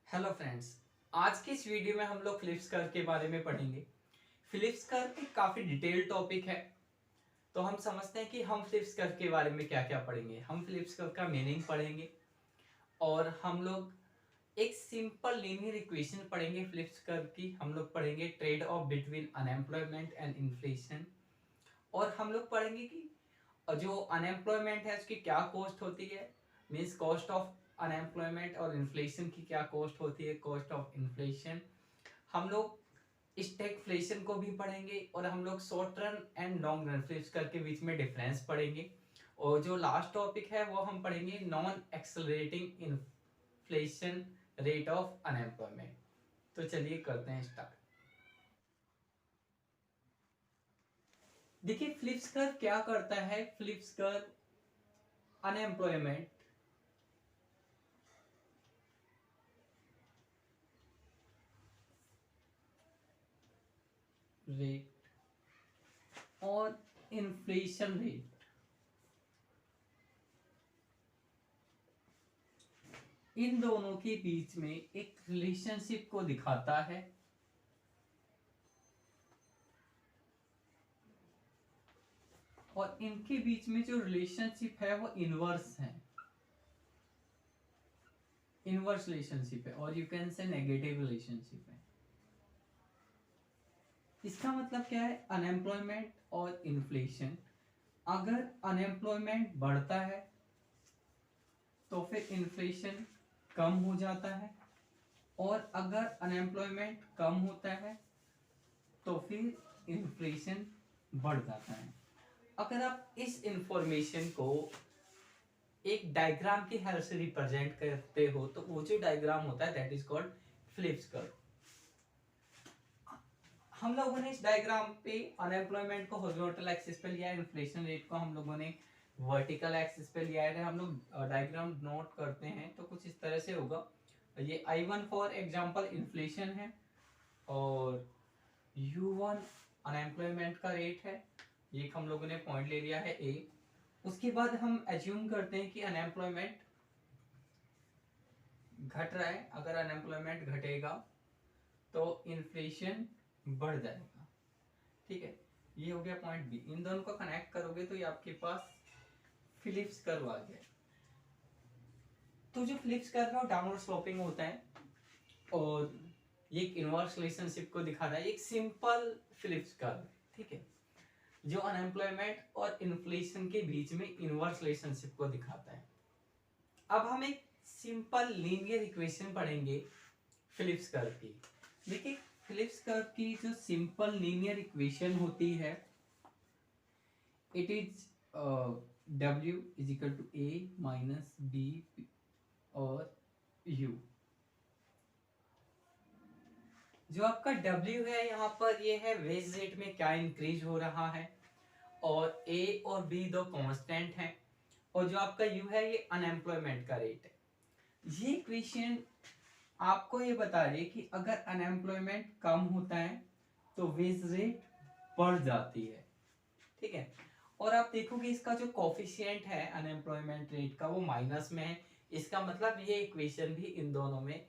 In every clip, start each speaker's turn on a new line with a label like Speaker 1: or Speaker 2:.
Speaker 1: Hello friends. आज की इस वीडियो में हम लोग फ्लिप्स कर्व के बारे में पढ़ेंगे। फ्लिप्स कर्व एक काफ़ी डिटेल्ड टॉपिक है, तो हम समझते हैं कि हम फ्लिप्स कर्व के बारे में क्या क्या पढ़ेंगे। हम फ्लिप्स कर्व का मीनिंग पढ़ेंगे और हम लोग एक सिंपल लीनियर इक्वेशन पढ़ेंगे फ्लिप्स कर्व की। हम लोग पढ़ेंगे trade off between unemployment and inflation, और हम लोग पढ़ेंगे कि जो अनएम्प्लॉयमेंट है उसकी क्या कॉस्ट होती है, मीन्स कॉस्ट ऑफ अनएम्प्लॉयमेंट, और इन्फ्लेशन की क्या कॉस्ट होती है, कॉस्ट ऑफ इन्फ्लेशन। हम लोग स्टैगफ्लेशन को भी पढ़ेंगे और हम लोग short run and long run Phillips करके बीच में डिफरेंस पढ़ेंगे। और जो लास्ट टॉपिक है वो हम पढ़ेंगे non accelerating inflation rate of unemployment. तो चलिए करते हैं स्टार्ट। देखिए फ्लिप्स कर्व क्या करता है। फ्लिप्स कर्व अनएम्प्लॉयमेंट रेट और इन्फ्लेशन रेट, इन दोनों के बीच में एक रिलेशनशिप को दिखाता है। और इनके बीच में जो रिलेशनशिप है वो इनवर्स है, इनवर्स रिलेशनशिप है, और you can say negative relationship है। इसका मतलब क्या है, अनएम्प्लॉयमेंट और इन्फ्लेशन, अगर अनएम्प्लॉयमेंट बढ़ता है तो फिर इन्फ्लेशन कम हो जाता है, और अगर अनएम्प्लॉयमेंट कम होता है तो फिर इन्फ्लेशन बढ़ जाता है। अगर आप इस इंफॉर्मेशन को एक डायग्राम की हेल्प से रिप्रेजेंट करते हो तो वो जो डायग्राम होता है that is called Phillips curve. हम लोगों ने इस डायग्राम पे अनएम्प्लॉयमेंट को हॉरिजॉन्टल एक्सिस पे लिया है, इन्फ्लेशन रेट को हम लोगों ने वर्टिकल एक्सिस पे लिया है। हम लोग डायग्राम नोट करते हैं तो कुछ इस तरह से होगा। ये I1 फॉर एग्जांपल इन्फ्लेशन है, और U1 अनएम्प्लॉयमेंट का रेट है। ये हम लोगों ने पॉइंट ले लिया है A। उसके बाद हम एज्यूम करते हैं कि अनएम्प्लॉयमेंट घट रहा है। अगर अनएम्प्लॉयमेंट घटेगा तो इन्फ्लेशन बढ़ जाएगा। ठीक है, ये हो गया पॉइंट बी। इन दोनों को कनेक्ट करोगे तो ये आपके पास फिलिप्स कर्व आ गया। तो जो फिलिप्स कर्व है डाउनवर्ड स्लोपिंग होता है, और ये एक इनवर्स रिलेशनशिप को दिखा रहा है। एक सिंपल फिलिप्स कर्व, ठीक है, जो अनएम्प्लॉयमेंट और इन्फ्लेशन के बीच में इनवर्स रिलेशनशिप को दिखाता है। अब हम एक सिंपल लीनियर इक्वेशन पढ़ेंगे फिलिप्स कर्व की। देखिए फिलिप्स कर्व की जो सिंपल लीनियर इक्वेशन होती है, it is W is equal to A minus B और U। जो आपका W है यहाँ पर ये है वेज रेट में क्या इंक्रीज हो रहा है, और A और B दो कांस्टेंट हैं, और जो आपका U है ये अनएम्प्लॉयमेंट का रेट है। ये इक्वेशन आपको ये बता रही है कि अगर अनएम्प्लॉयमेंट कम होता है तो वेज रेट बढ़ जाती है। ठीक है, और आप देखोगे इसका जो कोफिशिएंट है अनएम्प्लॉयमेंट रेट का वो माइनस में है। इसका मतलब ये इक्वेशन भी इन दोनों में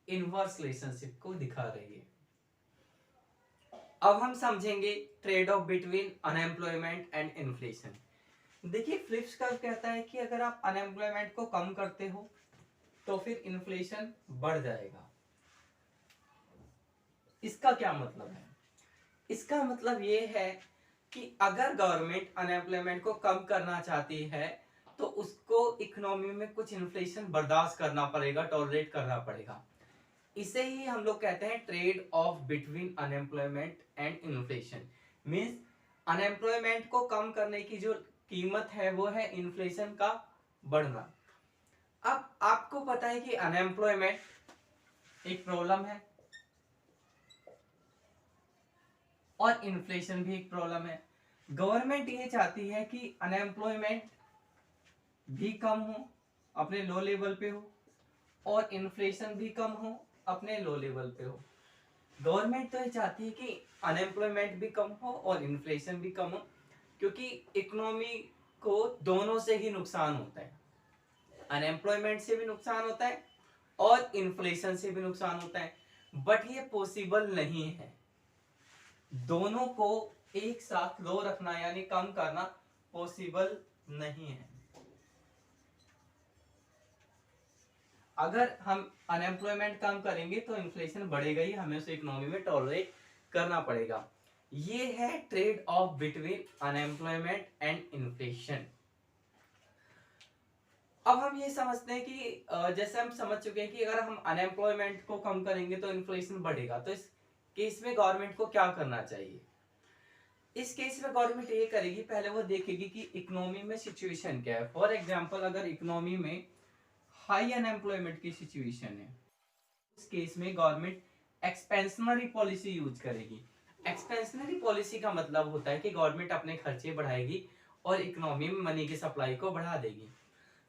Speaker 1: इनवर्स रिलेशनशिप को दिखा रही है। अब हम समझेंगे trade off between unemployment and inflation. देखिए फ्लिप्स कर्व कहता है कि अगर आप अनएम्प्लॉयमेंट को कम करते हो तो फिर इन्फ्लेशन बढ़ जाएगा। इसका क्या मतलब है, इसका मतलब ये है कि अगर गवर्नमेंट अनएम्प्लॉयमेंट को कम करना चाहती है तो उसको इकोनॉमी में कुछ इन्फ्लेशन बर्दाश्त करना पड़ेगा, टॉलरेट करना पड़ेगा। इसे ही हम लोग कहते हैं trade off between unemployment and inflation. Means unemployment को कम करने की जो कीमत है वो है इन्फ्लेशन का बढ़ना। अब आपको पता है कि अनएम्प्लॉयमेंट एक प्रॉब्लम है और इन्फ्लेशन भी एक प्रॉब्लम है। गवर्नमेंट ये चाहती है कि अनएम्प्लॉयमेंट भी कम हो, अपने लो लेवल पे हो, और इन्फ्लेशन भी कम हो, अपने लो लेवल पे हो। गवर्नमेंट तो ये चाहती है कि अनएम्प्लॉयमेंट भी कम हो और इन्फ्लेशन भी कम हो, क्योंकि इकोनॉमी को दोनों से ही नुकसान होता है। अनएम्प्लॉयमेंट से भी नुकसान होता है और इन्फ्लेशन से भी नुकसान होता है, बट ये पॉसिबल नहीं है। दोनों को एक साथ लो रखना यानी कम करना पॉसिबल नहीं है। अगर हम अनएम्प्लॉयमेंट कम करेंगे तो इन्फ्लेशन बढ़ेगा ही, हमें उसे इकोनॉमी में टॉलरेट करना पड़ेगा। ये है trade off between unemployment and inflation. अब हम ये समझते हैं कि जैसे हम समझ चुके हैं कि अगर हम अनएम्प्लॉयमेंट को कम करेंगे तो इन्फ्लेशन बढ़ेगा, तो इस केस में गवर्नमेंट को क्या करना चाहिए। इस केस में गवर्नमेंट ये करेगी, पहले वो देखेगी कि इकोनॉमी में सिचुएशन क्या है। फॉर एग्जांपल अगर इकोनॉमी में हाई अनएम्प्लॉयमेंट की सिचुएशन है, उस केस में गवर्नमेंट एक्सपेंशनरी पॉलिसी यूज करेगी। एक्सपेंशनरी पॉलिसी का मतलब होता है कि गवर्नमेंट अपने खर्चे बढ़ाएगी और इकोनॉमी में मनी की सप्लाई को बढ़ा देगी।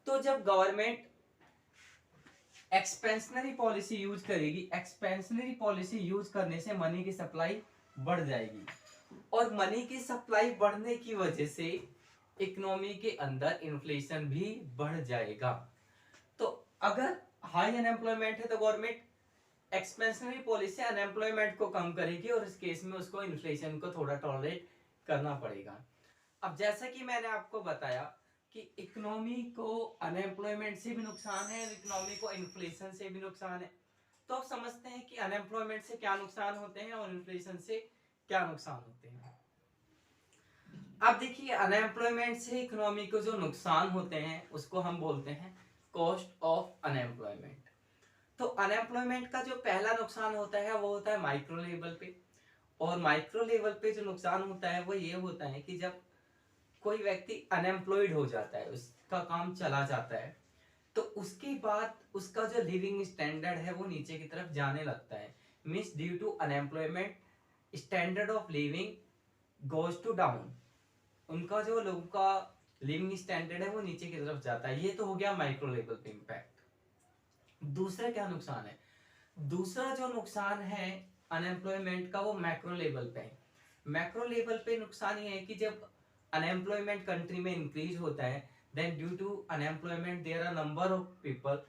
Speaker 1: तो जब गवर्नमेंट एक्सपेंशनरी पॉलिसी यूज करेगी, एक्सपेंशनरी पॉलिसी यूज करने से मनी की सप्लाई बढ़ जाएगी, और मनी की सप्लाई बढ़ने की वजह से इकोनॉमी के अंदर इन्फ्लेशन भी बढ़ जाएगा। तो अगर हाई अनएम्प्लॉयमेंट है तो गवर्नमेंट एक्सपेंशनरी पॉलिसी अनएम्प्लॉयमेंट को कम करेगी, और इस केस में उसको इन्फ्लेशन को थोड़ा टॉलरेट करना पड़ेगा। अब जैसा कि मैंने आपको बताया कि इकोनॉमी को अनएम्प्लॉयमेंट से भी नुकसान है और इकोनॉमी को इन्फ्लेशन से भी नुकसान है। तो अब समझते हैं कि अनएम्प्लॉयमेंट से क्या नुकसान होते हैं और इन्फ्लेशन से क्या नुकसान होते हैं। अब देखिए, अनएम्प्लॉयमेंट से इकोनॉमी को जो नुकसान होते हैं उसको हम बोलते हैं कॉस्ट ऑफ अनएम्प्लॉयमेंट। तो अनएम्प्लॉयमेंट का जो पहला नुकसान होता है वो होता है माइक्रो लेवल पे, और माइक्रो लेवल पे जो नुकसान होता है वो ये होता है कि जब कोई व्यक्ति अनएम्प्लॉयड हो जाता है, उसका काम चला जाता है, तो उसके बाद उसका जो लिविंग स्टैंडर्ड है वो नीचे की तरफ जाने लगता है। Means due to unemployment standard of living goes to down. उनका जो लोगों का लिविंग स्टैंडर्ड है वो नीचे की तरफ जाता है। ये तो हो गया माइक्रो लेवल पे इम्पैक्ट। दूसरा क्या नुकसान है, दूसरा जो नुकसान है अनएम्प्लॉयमेंट का वो मैक्रो लेवल पे है। मैक्रो लेवल पे नुकसान ये है कि जब अनएम्प्लॉयमेंट कंट्री में इंक्रीज होता है, then due to unemployment there are number of people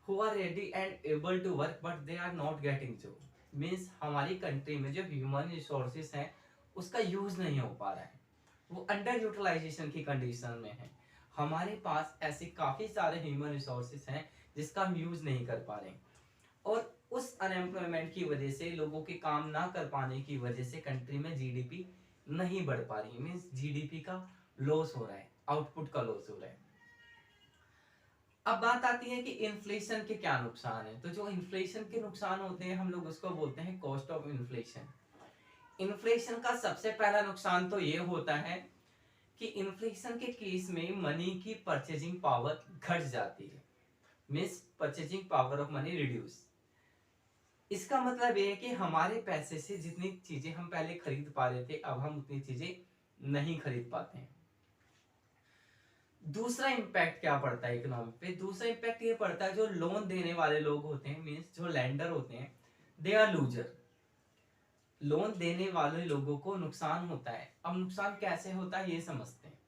Speaker 1: who are ready and able to work but they are not getting job. Means हमारी कंट्री में जो ह्यूमन रिसोर्सेज हैं उसका यूज नहीं हो पा रहा है, वो अंडर यूटिलाइजेशन की कंडीशन में है। हमारे पास ऐसे काफी सारे ह्यूमन रिसोर्सेज हैं जिसका हम यूज नहीं कर पा रहे, और उस अनएम्प्लॉयमेंट की वजह से, लोगों के काम ना कर पाने की वजह से कंट्री में जीडीपी नहीं बढ़ पा रही है। मीन्स जीडीपी का लॉस हो रहा है, आउटपुट का लॉस हो रहा है। अब बात आती है कि इन्फ्लेशन के क्या नुकसान है। तो जो इन्फ्लेशन के नुकसान होते हैं हम लोग उसको बोलते हैं कॉस्ट ऑफ इन्फ्लेशन। इन्फ्लेशन का सबसे पहला नुकसान तो ये होता है कि इन्फ्लेशन के केस में मनी की परचेजिंग पावर घट जाती है। Means purchasing power of money reduce. इसका मतलब ये है कि हमारे पैसे से जितनी चीजें हम पहले खरीद पा रहे थे अब हम उतनी चीजें नहीं खरीद पाते हैं। दूसरा इंपैक्ट क्या पड़ता है इकोनॉमी पे, दूसरा इंपैक्ट ये पड़ता है जो लोन देने वाले लोग होते हैं, मीन्स जो लैंडर होते हैं, दे आर लूजर। लोन देने वाले लोगों को नुकसान होता है। अब नुकसान कैसे होता है ये समझते हैं।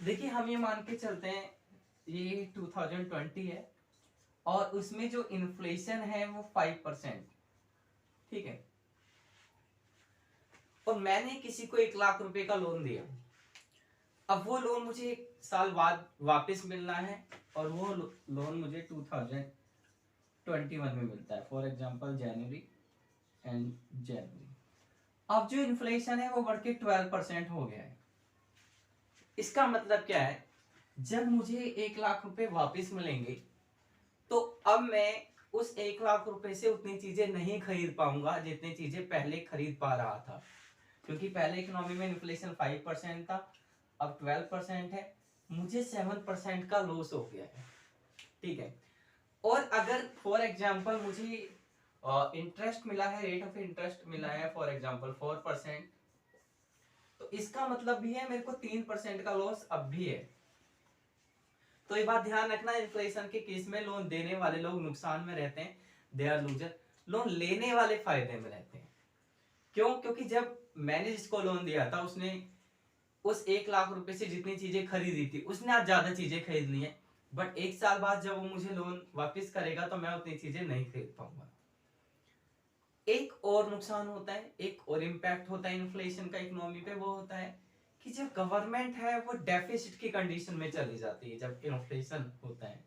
Speaker 1: देखिए, हम ये मान के चलते हैं ये 2020 है और उसमें जो इन्फ्लेशन है वो 5%, ठीक है। और मैंने किसी को 1 लाख रुपए का लोन दिया, अब वो लोन मुझे 1 साल बाद वापस मिलना है, और वो लोन मुझे 2021 में मिलता है, फॉर एग्जांपल जनवरी एंड जनवरी। अब जो इन्फ्लेशन है वो बढ़ के 12% हो गया है। इसका मतलब क्या है, जब मुझे 1 लाख रुपए वापस मिलेंगे तो अब मैं उस 1 लाख रुपए से उतनी चीजें नहीं खरीद पाऊंगा जितनी चीजें पहले खरीद पा रहा था, क्योंकि पहले इकोनॉमी में इन्फ्लेशन 5% था, अब 12% है, मुझे 7% का लॉस हो गया है, ठीक है। और अगर फॉर एग्जांपल मुझे इंटरेस्ट मिला है, रेट ऑफ इंटरेस्ट मिला है फॉर एग्जांपल 4%, तो इसका मतलब भी है मेरे को 3% का लॉस अब भी है। तो ये बात ध्यान रखना, इन्फ्लेशन के केस में लोन देने वाले लोग नुकसान में रहते हैं, दे आर लूजर। लोन लेने वाले फायदे में रहते हैं। क्यों? क्योंकि जब मैंने जिसको लोन दिया था उसने उस 1 लाख रुपए से जितनी चीजें खरीदी थी उसने आज ज्यादा चीजें खरीद ली है, बट 1 साल बाद जब वो मुझे लोन वापस करेगा तो मैं उतनी चीजें नहीं खरीद पाऊंगा। एक और नुकसान होता है, एक और इम्पैक्ट होता है इन्फ्लेशन का इकोनॉमी पे, वो होता है कि जब गवर्नमेंट है वो डेफिसिट की कंडीशन में चली जाती है जब इन्फ्लेशन होता है।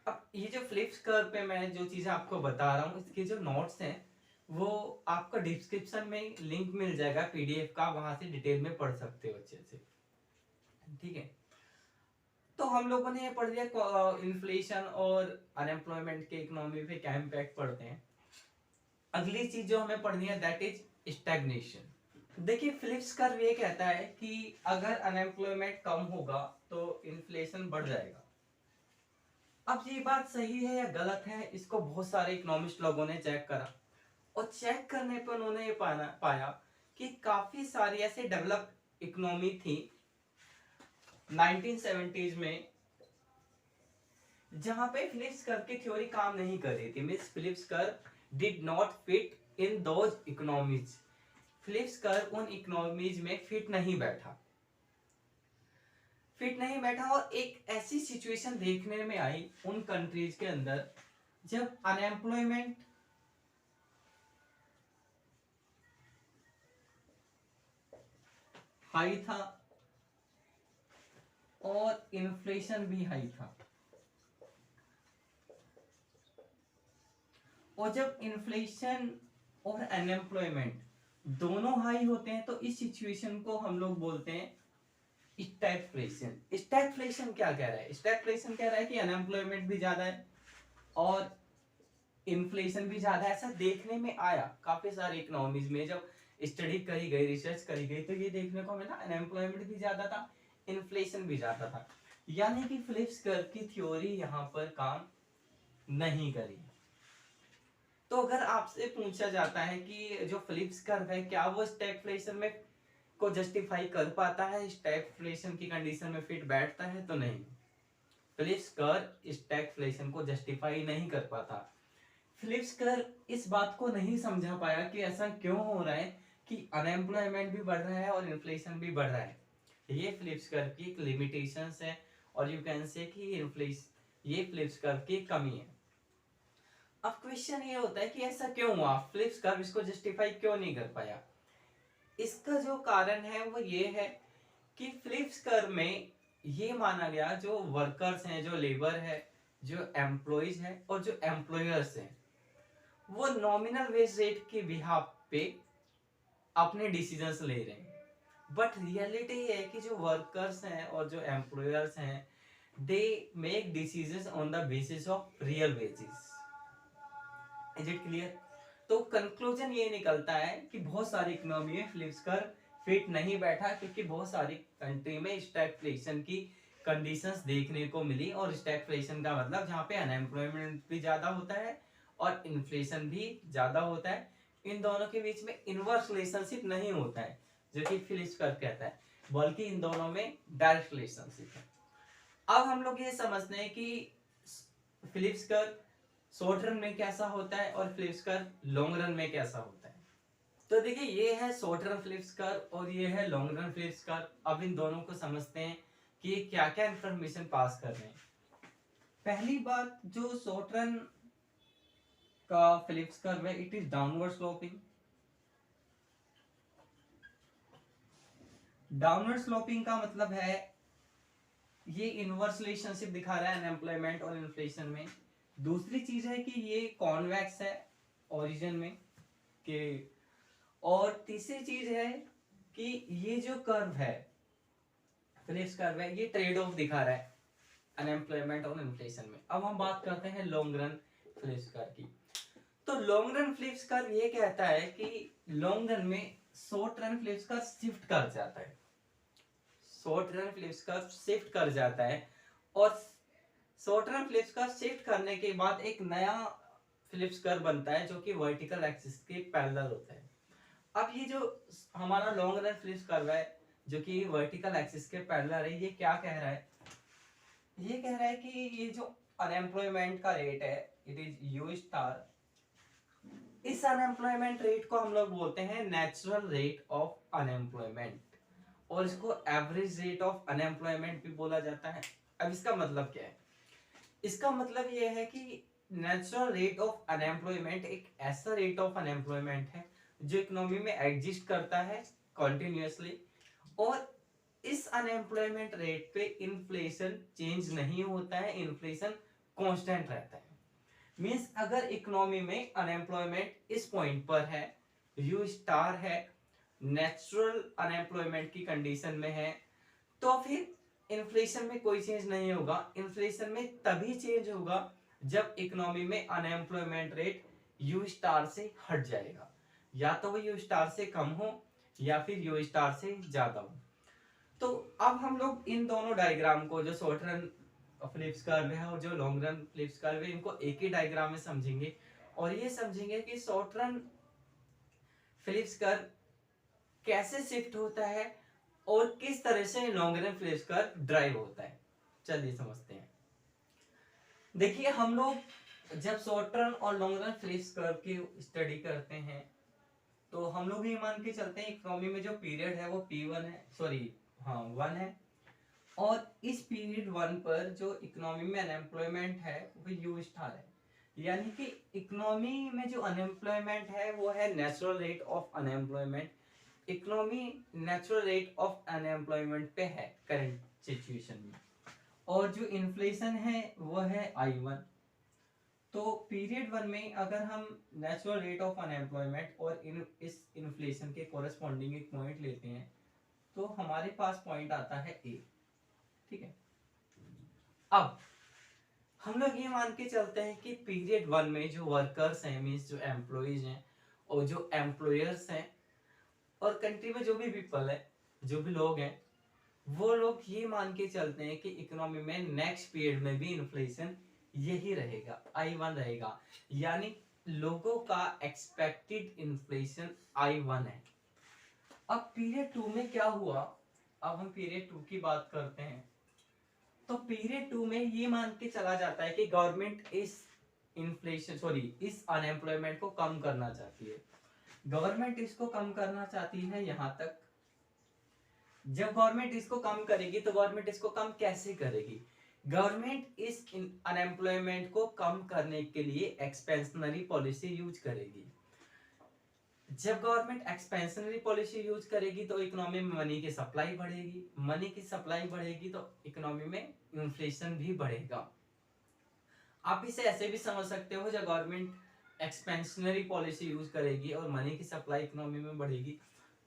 Speaker 1: अब ये जो फ्लिप्स कर्व पे मैं जो चीजें आपको बता रहा हूँ, इसके जो नोट्स हैं वो आपको डिस्क्रिप्शन में लिंक मिल जाएगा पीडीएफ का, वहां से डिटेल में पढ़ सकते हो अच्छे से, ठीक है। तो हम लोगों ने ये पढ़ लिया इन्फ्लेशन और अनएम्प्लॉयमेंट के इकोनॉमी पे क्या इम्पैक्ट पड़ते हैं। अगली चीज जो हमें पढ़नी है दैट इज स्टैग्नेशन। देखिए फिलिप्स कर्व ये कहता है कि अगर अनएम्प्लॉयमेंट कम होगा तो इन्फ्लेशन बढ़ जाएगा। अब ये बात सही है या गलत है, इसको बहुत सारे इकोनॉमिस्ट लोगों ने चेक करा, और चेक करने पर उन्होंने ये पाया कि काफी सारी ऐसे डेवलप्ड इकोनॉमी थी 1970s में जहां पे फिलिप्स कर्व की थ्योरी काम नहीं कर रही थी। Means Phillips curve did not fit in those economies. Phillips curve उन इकोनॉमीज में फिट नहीं बैठा, और एक ऐसी सिचुएशन देखने में आई उन कंट्रीज के अंदर जब अनएम्प्लॉयमेंट हाई था और इन्फ्लेशन भी हाई था। और जब इन्फ्लेशन और अनएम्प्लॉयमेंट दोनों हाई होते हैं तो इस सिचुएशन को हम लोग बोलते हैं स्टैगफ्लेशन। स्टैगफ्लेशन क्या कह रहा है? स्टैगफ्लेशन कह रहा है कि अनएम्प्लॉयमेंट भी ज्यादा है और इन्फ्लेशन भी ज्यादा है। ऐसा देखने में आया काफी सारे इकोनॉमीज में, जब स्टडी करी गई, रिसर्च करी गई, तो ये देखने को मिला अनएम्प्लॉयमेंट भी ज्यादा था, इन्फ्लेशन भी ज्यादा था। यानी कि फिलिप्स कर्व की थ्योरी यहाँ पर काम नहीं करी। तो अगर आपसे पूछा जाता है कि जो फिलिप्स कर्व है क्या वो स्टैगफ्लेशन में को जस्टिफाई कर पाता है, स्टैगफ्लेशन की कंडीशन में फिट बैठता है, तो नहीं। फिलिप्स कर्व स्टैगफ्लेशन को जस्टिफाई नहीं कर पाता। फिलिप्स कर्व इस बात को नहीं समझा पाया कि ऐसा क्यों हो रहा है कि अनएम्प्लॉयमेंट भी बढ़ रहा है और इन्फ्लेशन भी बढ़ रहा है। ये फिलिप्स कर्व की एक लिमिटेशंस है, और यू कैन से कि ये फिलिप्स कर्व की कमी है। अब क्वेश्चन ये होता है कि ऐसा क्यों हुआ, फिलिप्स कर्व इसको जस्टिफाई क्यों नहीं कर पाया। इसका जो कारण है वो ये है कि फिलिप्स कर्व में ये माना गया जो वर्कर्स हैं, जो लेबर है, जो एम्प्लॉइज है और जो एम्प्लॉयर्स हैं, वो नॉमिनल वेज रेट के बिहाफ पे अपने डिसीजंस ले रहे हैं। बट रियलिटी ये है कि जो वर्कर्स हैं और जो एम्प्लॉयर्स हैं they make decisions on the basis of real wages. Is it clear? तो कंक्लूजन ये निकलता है कि बहुत सारी इकोनॉमी में फिलिप्स कर्व फिट नहीं बैठा, क्योंकि बहुत सारी कंट्री में स्टैगफ्लेशन की कंडीशंस देखने को मिली। और स्टैगफ्लेशन का मतलब जहाँ पे अनएम्प्लॉयमेंट भी ज्यादा होता है और इन्फ्लेशन भी ज्यादा होता है, इन दोनों के बीच में इनवर्स रिलेशनशिप नहीं होता है जो कि फिलिप्स कर्व कहता है, बल्कि इन दोनों में डायरेक्ट रिलेशनशिप है। अब हम लोग ये समझते हैं कि फिलिप्स कर्व शॉर्ट रन में कैसा होता है और फिलिप्स कर्व लॉन्ग रन में कैसा होता है। तो देखिए ये है शॉर्ट रन फिलिप्स कर्व और ये है लॉन्ग रन फिलिप्स कर्व। अब इन दोनों को समझते हैं कि ये क्या क्या इंफॉर्मेशन पास कर रहे हैं। पहली बात, जो शॉर्ट रन का फिलिप्स कर्व है it is downward sloping. Downward sloping का मतलब है ये इनवर्स रिलेशनशिप दिखा रहा है अनएम्प्लॉयमेंट और इन्फ्लेशन में। दूसरी चीज है कि ये कॉन्वेक्स है ओरिजिन में के, और तीसरी चीज है कि ये जो कर्व है फिलिप्स कर्व है ये ट्रेड ऑफ दिखा रहा है अनएम्प्लॉयमेंट और इन्फ्लेशन में। अब हम बात करते हैं लॉन्ग रन फिलिप्स कर्व की। तो लॉन्ग रन फिलिप्स कर्व ये कहता है कि लॉन्ग रन में short run Phillips curve shift कर जाता है, short run Phillips curve shift कर जाता है, और short run Phillips curve shift करने के बाद एक नया फिलिप्स कर्व बनता है जो कि वर्टिकल एक्सिस के पैरेलल होता है। अब ये जो हमारा लॉन्ग रन फिलिप्स कर्व है जो कि वर्टिकल एक्सिस के पैरेलल है, ये क्या कह रहा है? ये कह रहा है कि ये जो अनएम्प्लॉयमेंट का रेट है इट इज यू स्टार, इस अनएम्प्लॉयमेंट रेट को हम लोग बोलते हैं नेचुरल रेट ऑफ अनएम्प्लॉयमेंट, और इसको एवरेज रेट ऑफ अनएम्प्लॉयमेंट भी बोला जाता है। अब इसका मतलब क्या है? इसका मतलब यह है कि नेचुरल रेट ऑफ अनएम्प्लॉयमेंट एक ऐसा रेट ऑफ अनएम्प्लॉयमेंट है जो इकोनॉमी में एग्जिस्ट करता है कॉन्टिन्यूसली, और इस अनएम्प्लॉयमेंट रेट पे इन्फ्लेशन चेंज नहीं होता है, इन्फ्लेशन कांस्टेंट रहता है। मींस अगर इकोनॉमी में अनएम्प्लॉयमेंट इस पॉइंट पर है, यू स्टार है, नेचुरल अनएम्प्लॉयमेंट की कंडीशन में है, तो फिर इन्फ्लेशन में कोई चेंज नहीं होगा। इन्फ्लेशन में तभी चेंज होगा जब इकोनॉमी में अनएम्प्लॉयमेंट रेट यू स्टार से हट जाएगा, या तो वो यू स्टार से कम हो या फिर यू स्टार से ज्यादा हो। तो अब हम लोग इन दोनों डायग्राम को, जो शॉर्ट रन फ्लिप्स कर्व है और जो लॉन्ग रन फ्लिप्स कर्व है, इनको एक ही डायग्राम में समझेंगे और ये समझेंगे कि शॉर्ट रन फ्लिप्स कर्व कैसे शिफ्ट होता है और किस तरह से long run Phillips curve drive होता है। चलिए समझते हैं। देखिए, हम लोग जब शॉर्ट रन और लॉन्ग रन फ्लिप्स कर्व की स्टडी करते हैं तो हम लोग ये मान के चलते हैं इकोनॉमी में जो पीरियड है वो P1 है, सॉरी हाँ 1 है, और इस पीरियड 1 पर जो इकोनॉमी में अनएम्प्लॉयमेंट है वो यू स्टार है। यानी कि इकोनॉमी में जो अनएम्प्लॉयमेंट है वो है natural rate of unemployment. Economy natural rate of unemployment पे है करंट सिचुएशन में, और जो इन्फ्लेशन है वो है I1। तो पीरियड 1 में अगर हम नेचुरल रेट ऑफ अनएम्प्लॉयमेंट और इस इन्फ्लेशन के कोरस्पॉन्डिंग एक पॉइंट लेते हैं तो हमारे पास पॉइंट आता है A। ठीक है, अब हम लोग ये मान के चलते हैं कि पीरियड 1 में जो वर्कर्स हैं, मींस जो एम्प्लॉइज हैं और जो एम्प्लॉयर्स हैं, और कंट्री में जो भी पीपल है, जो भी लोग हैं, वो लोग ये मान के चलते हैं कि इकोनॉमी में नेक्स्ट पीरियड में भी इन्फ्लेशन यही रहेगा, I1 रहेगा। यानी लोगों का एक्सपेक्टेड इन्फ्लेशन I1 है। अब पीरियड 2 में क्या हुआ? अब हम पीरियड 2 की बात करते हैं। तो पीरियड 2 में ये मान के चला जाता है कि गवर्नमेंट इस इन्फ्लेशन, सॉरी इस अनएम्प्लॉयमेंट को कम करना चाहती है। गवर्नमेंट इसको कम करना चाहती है यहां तक। जब गवर्नमेंट इसको कम करेगी तो गवर्नमेंट इसको कम कैसे करेगी? गवर्नमेंट इस अनएम्प्लॉयमेंट को कम करने के लिए एक्सपेंशनरी पॉलिसी यूज करेगी। जब गवर्नमेंट एक्सपेंशनरी पॉलिसी यूज करेगी तो इकोनॉमी में मनी की सप्लाई बढ़ेगी, मनी की सप्लाई बढ़ेगी तो इकोनॉमी में इन्फ्लेशन भी बढ़ेगा। आप इसे ऐसे भी समझ सकते हो, जब गवर्नमेंट एक्सपेंशनरी पॉलिसी यूज करेगी और मनी की सप्लाई इकोनॉमी में बढ़ेगी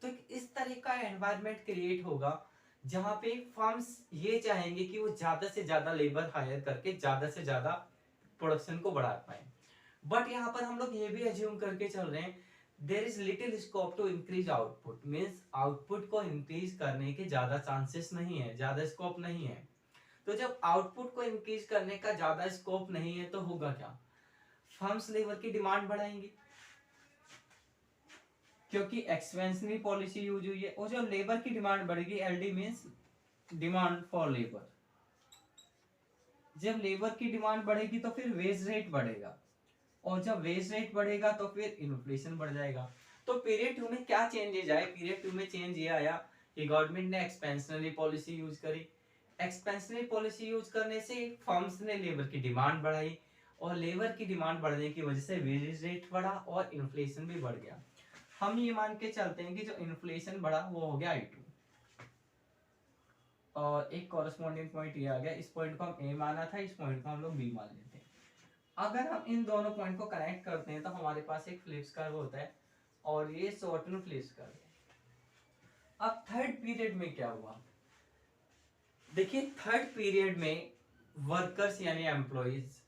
Speaker 1: तो इस तरह का एनवायरनमेंट क्रिएट होगा जहां पे फर्म्स ये चाहेंगे कि वो ज्यादा से ज्यादा लेबर हायर करके ज्यादा से ज्यादा प्रोडक्शन को बढ़ा पाए। बट यहाँ पर हम लोग ये भी एज्यूम करके चल रहे हैं there is little scope to increase output, means output को इंक्रीज करने के ज्यादा चांसेस नहीं है, ज्यादा स्कोप नहीं है। तो जब आउटपुट को इंक्रीज करने का ज्यादा स्कोप नहीं है तो होगा क्या? फर्म्स लेबर की डिमांड बढ़ाएंगी क्योंकि एक्सपेंशनरी पॉलिसी यूज हुई है, और जो लेबर की डिमांड बढ़ेगी, LD means demand for labour. जब लेबर की डिमांड बढ़ेगी तो फिर वेज रेट बढ़ेगा, और जब वेज रेट बढ़ेगा तो फिर इन्फ्लेशन बढ़ जाएगा। तो पीरियड 2 में क्या चेंजेज आए? पीरियड 2 में चेंज ये आया कि गवर्नमेंट ने एक्सपेंशनरी पॉलिसी यूज करी। एक्सपेंशनरी पॉलिसी यूज करने से फर्म्स ने लेबर की डिमांड बढ़ाई, और लेबर की डिमांड बढ़ने की वजह से वेज रेट बढ़ा और इन्फ्लेशन भी बढ़ गया। हम ये मान के चलते हैं कि जो इन्फ्लेशन बढ़ा वो हो गया I2, और एक कॉरेस्पॉन्डिंग पॉइंट ये आ गया। इस पॉइंट को हम A माना था, इस पॉइंट को हम लोग B मान लेते हैं। अगर हम इन दोनों पॉइंट को कनेक्ट करते हैं तो हमारे पास एक फ्लिप्स कर्व होता है, और ये शॉर्ट रन फ्लिप्स कर्व है। अब थर्ड पीरियड में क्या हुआ? देखिए, थर्ड पीरियड में वर्कर्स यानी एम्प्लॉइज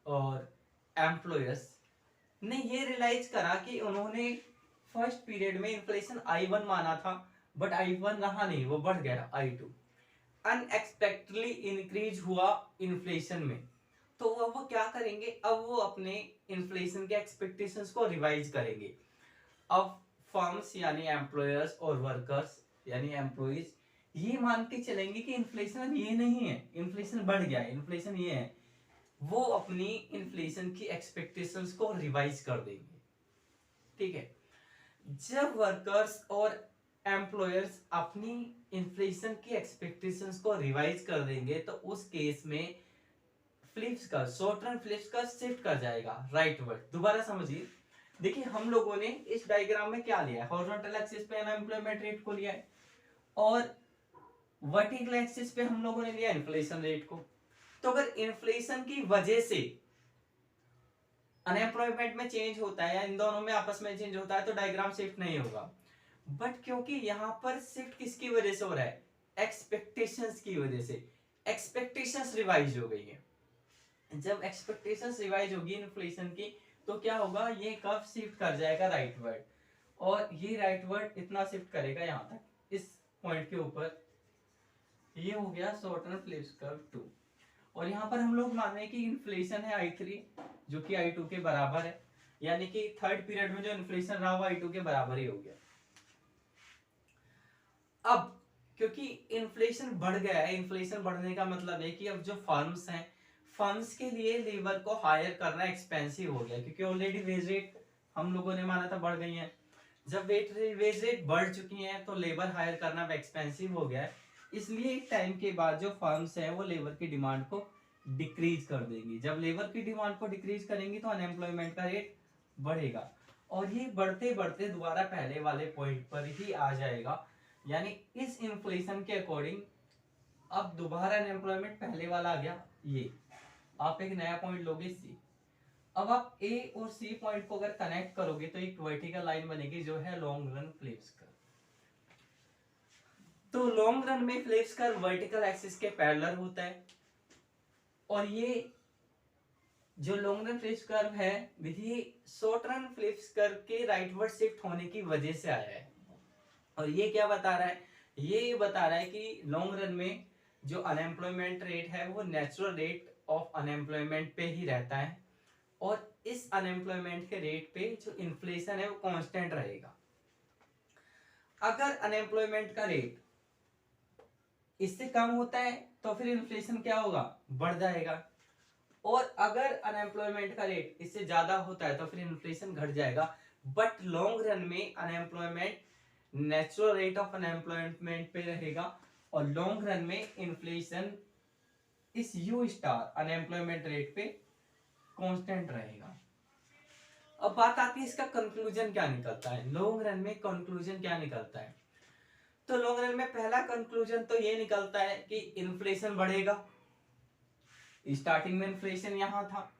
Speaker 1: और एम्प्लॉयर्स ने ये रियलाइज करा कि उन्होंने फर्स्ट पीरियड में इन्फ्लेशन I1 माना था, बट I1 रहा नहीं, वो बढ़ गया I2। अनएक्सपेक्टेडली इंक्रीज हुआ इन्फ्लेशन में, तो वो क्या करेंगे? अब वो अपने इन्फ्लेशन के एक्सपेक्टेशंस को रिवाइज करेंगे। अब फर्म्स यानी एम्प्लॉयर्स और वर्कर्स यानी एम्प्लॉइज ये मान के चलेंगे कि इन्फ्लेशन ये नहीं है, इन्फ्लेशन बढ़ गया है, इन्फ्लेशन ये है। वो अपनी इन्फ्लेशन की एक्सपेक्टेशंस को रिवाइज कर देंगे। ठीक है, जब वर्कर्स और एम्प्लॉयर्स अपनी इन्फ्लेशन की एक्सपेक्टेशंस को रिवाइज कर देंगे तो उस केस में फ्लिप्स का शॉर्ट टर्म फ्लिप्स का शिफ्ट कर जाएगा राइट वर्ड। दोबारा समझिए, देखिए हम लोगों ने इस डायग्राम में क्या लिया है, हॉरिजॉन्टल एक्सिस पे अनएम्प्लॉयमेंट रेट को लिया है और वर्टिकल एक्सिस पे हम लोगों ने लिया इन्फ्लेशन रेट को। तो अगर इन्फ्लेशन की वजह से अनएम्प्लॉयमेंट में चेंज होता है या इन दोनों में आपस में चेंज होता है तो डायग्राम शिफ्ट नहीं होगा। बट क्योंकि यहां पर शिफ्ट किसकी वजह से हो रहा है, एक्सपेक्टेशंस की वजह से, एक्सपेक्टेशंस रिवाइज हो गई है। जब एक्सपेक्टेशंस रिवाइज होगी इन्फ्लेशन की तो क्या होगा, ये कर्व शिफ्ट कर जाएगा राइटवर्ड और ये राइटवर्ड इतना शिफ्ट करेगा यहां तक इस पॉइंट के ऊपर। ये हो गया शॉर्ट टर्म फ्लिप्स कर्व 2 और यहाँ पर हम लोग मान रहे हैं कि इन्फ्लेशन है I3 जो कि I2 के बराबर है, यानी कि थर्ड पीरियड में जो इन्फ्लेशन रहा वो I2 के बराबर ही हो गया। अब क्योंकि इन्फ्लेशन बढ़ गया है, इन्फ्लेशन बढ़ने का मतलब है कि अब जो फर्म्स हैं, फर्म्स के लिए लेबर को हायर करना एक्सपेंसिव हो गया क्योंकि ऑलरेडी वेज रेट हम लोगों ने माना था बढ़ गई है। जब वेज रेट बढ़ चुकी है तो लेबर हायर करना एक्सपेंसिव हो गया है, इसलिए एक टाइम के बाद जो फर्म्स हैं वो लेबर की डिमांड को डिक्रीज कर देंगी। जब लेबर की डिमांड को डिक्रीज करेंगी तो अनएम्प्लॉयमेंट का रेट बढ़ेगा और ये बढ़ते बढ़ते दोबारा पहले वाले पॉइंट पर ही आ जाएगा, यानी इस इन्फ्लेशन के अकॉर्डिंग अब दोबारा अनएम्प्लॉयमेंट पहले वाला आ गया। ये आप एक नया पॉइंट लोगे सी। अब आप ए और सी पॉइंट को अगर कनेक्ट करोगे तो एक वर्टिकल लाइन बनेगी जो है लॉन्ग रन फ्लिप्स कर्व। तो लॉन्ग रन में फ्लिप्स कर्व वर्टिकल एक्सिस के पैरेलल होता है और ये जो लॉन्ग रन फ्लिप्स कर्व है विधि शॉर्ट रन फ्लिप्स कर्व के राइटवर्ड शिफ्ट होने की वजह से आया है। और ये क्या बता रहा है, ये बता रहा है कि लॉन्ग रन में जो अनएम्प्लॉयमेंट रेट है वो नेचुरल रेट ऑफ अनएम्प्लॉयमेंट पे ही रहता है और इस अनएम्प्लॉयमेंट के रेट पे जो इन्फ्लेशन है वो कांस्टेंट रहेगा। अगर अनएम्प्लॉयमेंट का रेट इससे कम होता है तो फिर इन्फ्लेशन क्या होगा, बढ़ जाएगा और अगर अनएम्प्लॉयमेंट का रेट इससे ज्यादा होता है तो फिर इन्फ्लेशन घट जाएगा। बट लॉन्ग रन में unemployment natural rate of unemployment पे रहेगा और लॉन्ग रन में इन्फ्लेशन इस यू स्टार अनएम्प्लॉयमेंट रेट पे कांस्टेंट रहेगा। अब बात आती है इसका कंक्लूजन क्या निकलता है, लॉन्ग रन में कंक्लूजन क्या निकलता है। तो लॉन्ग रन में पहला कंक्लूजन तो ये निकलता है कि इन्फ्लेशन बढ़ेगा। स्टार्टिंग में इन्फ्लेशन यहां था,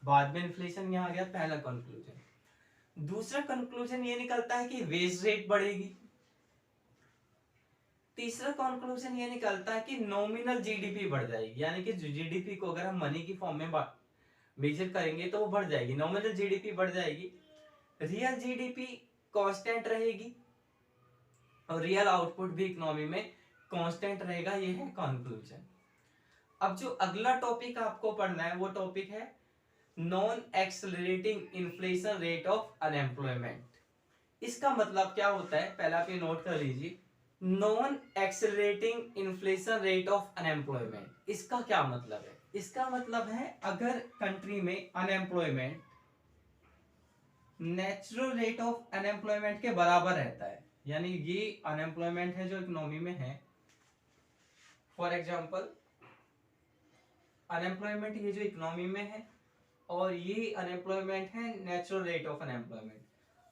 Speaker 1: बाद में इन्फ्लेशन यहां गया, पहला कंक्लूजन। दूसरा कंक्लूजन ये निकलता है कि वेज रेट बढ़ेगी। तीसरा कंक्लूजन ये निकलता है कि नॉमिनल जीडीपी बढ़ जाएगी, यानी कि जीडीपी को अगर हम मनी की फॉर्म में मेजर करेंगे तो वो बढ़ जाएगी, नॉमिनल जीडीपी बढ़ जाएगी। रियल जीडीपी कांस्टेंट रहेगी और रियल आउटपुट भी इकोनॉमी में कांस्टेंट रहेगा। ये है कंक्लूजन। अब जो अगला टॉपिक आपको पढ़ना है वो टॉपिक है non accelerating inflation rate of unemployment. इसका मतलब क्या होता है, पहले आप ये नोट कर लीजिए, non accelerating inflation rate of unemployment. इसका क्या मतलब है, इसका मतलब है अगर कंट्री में unemployment natural rate of unemployment के बराबर रहता है, यानी ये अनएम्प्लॉयमेंट है जो इकोनॉमी में है, फॉर एग्जांपल अनएम्प्लॉयमेंट ये जो इकोनॉमी में है और ये अनएम्प्लॉयमेंट है नेचुरल रेट ऑफ अनएम्प्लॉयमेंट,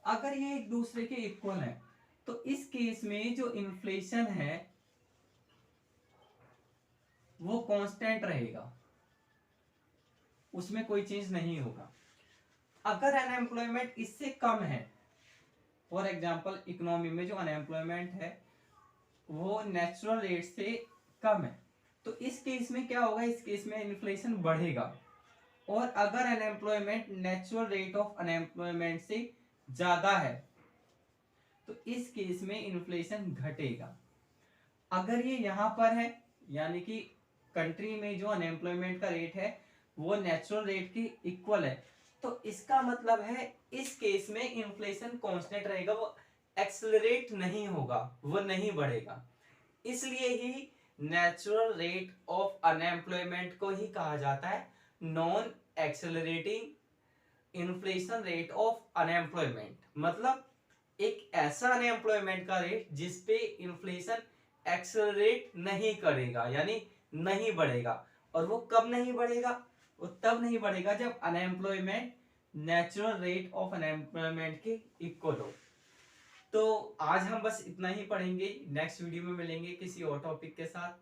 Speaker 1: अगर ये एक दूसरे के इक्वल है तो इस केस में जो इन्फ्लेशन है वो कांस्टेंट रहेगा, उसमें कोई चेंज नहीं होगा। अगर अनएम्प्लॉयमेंट इससे कम है, फॉर एग्जांपल इकोनॉमी में जो अनएम्प्लॉयमेंट है वो नेचुरल रेट से कम है, तो इस केस में क्या होगा, इस केस में इन्फ्लेशन बढ़ेगा। और अगर unemployment natural rate of unemployment से ज्यादा है तो इस केस में इन्फ्लेशन घटेगा। अगर ये यहां पर है, यानी कि कंट्री में जो अनएम्प्लॉयमेंट का रेट है वो नेचुरल रेट के इक्वल है, तो इसका मतलब है इस केस में इन्फ्लेशन कांस्टेंट रहेगा, वो एक्सेलरेट नहीं होगा, वो नहीं बढ़ेगा। इसलिए ही नेचुरल रेट ऑफ अनएम्प्लॉयमेंट को ही कहा जाता है non accelerating inflation rate of unemployment. मतलब एक ऐसा अनएम्प्लॉयमेंट का रेट जिसपे इन्फ्लेशन एक्सेलरेट नहीं करेगा, यानी नहीं बढ़ेगा। और वो कब नहीं बढ़ेगा? वो तब नहीं बढ़ेगा जब unemployment natural rate of unemployment के इक्वल हो। तो आज हम बस इतना ही पढ़ेंगे, नेक्स्ट वीडियो में मिलेंगे किसी और टॉपिक के साथ।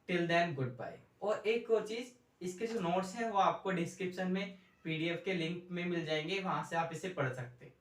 Speaker 1: Till then goodbye. और एक और चीज, इसके जो नोट्स हैं वो आपको डिस्क्रिप्शन में पीडीएफ के लिंक में मिल जाएंगे, वहां से आप इसे पढ़ सकते हैं।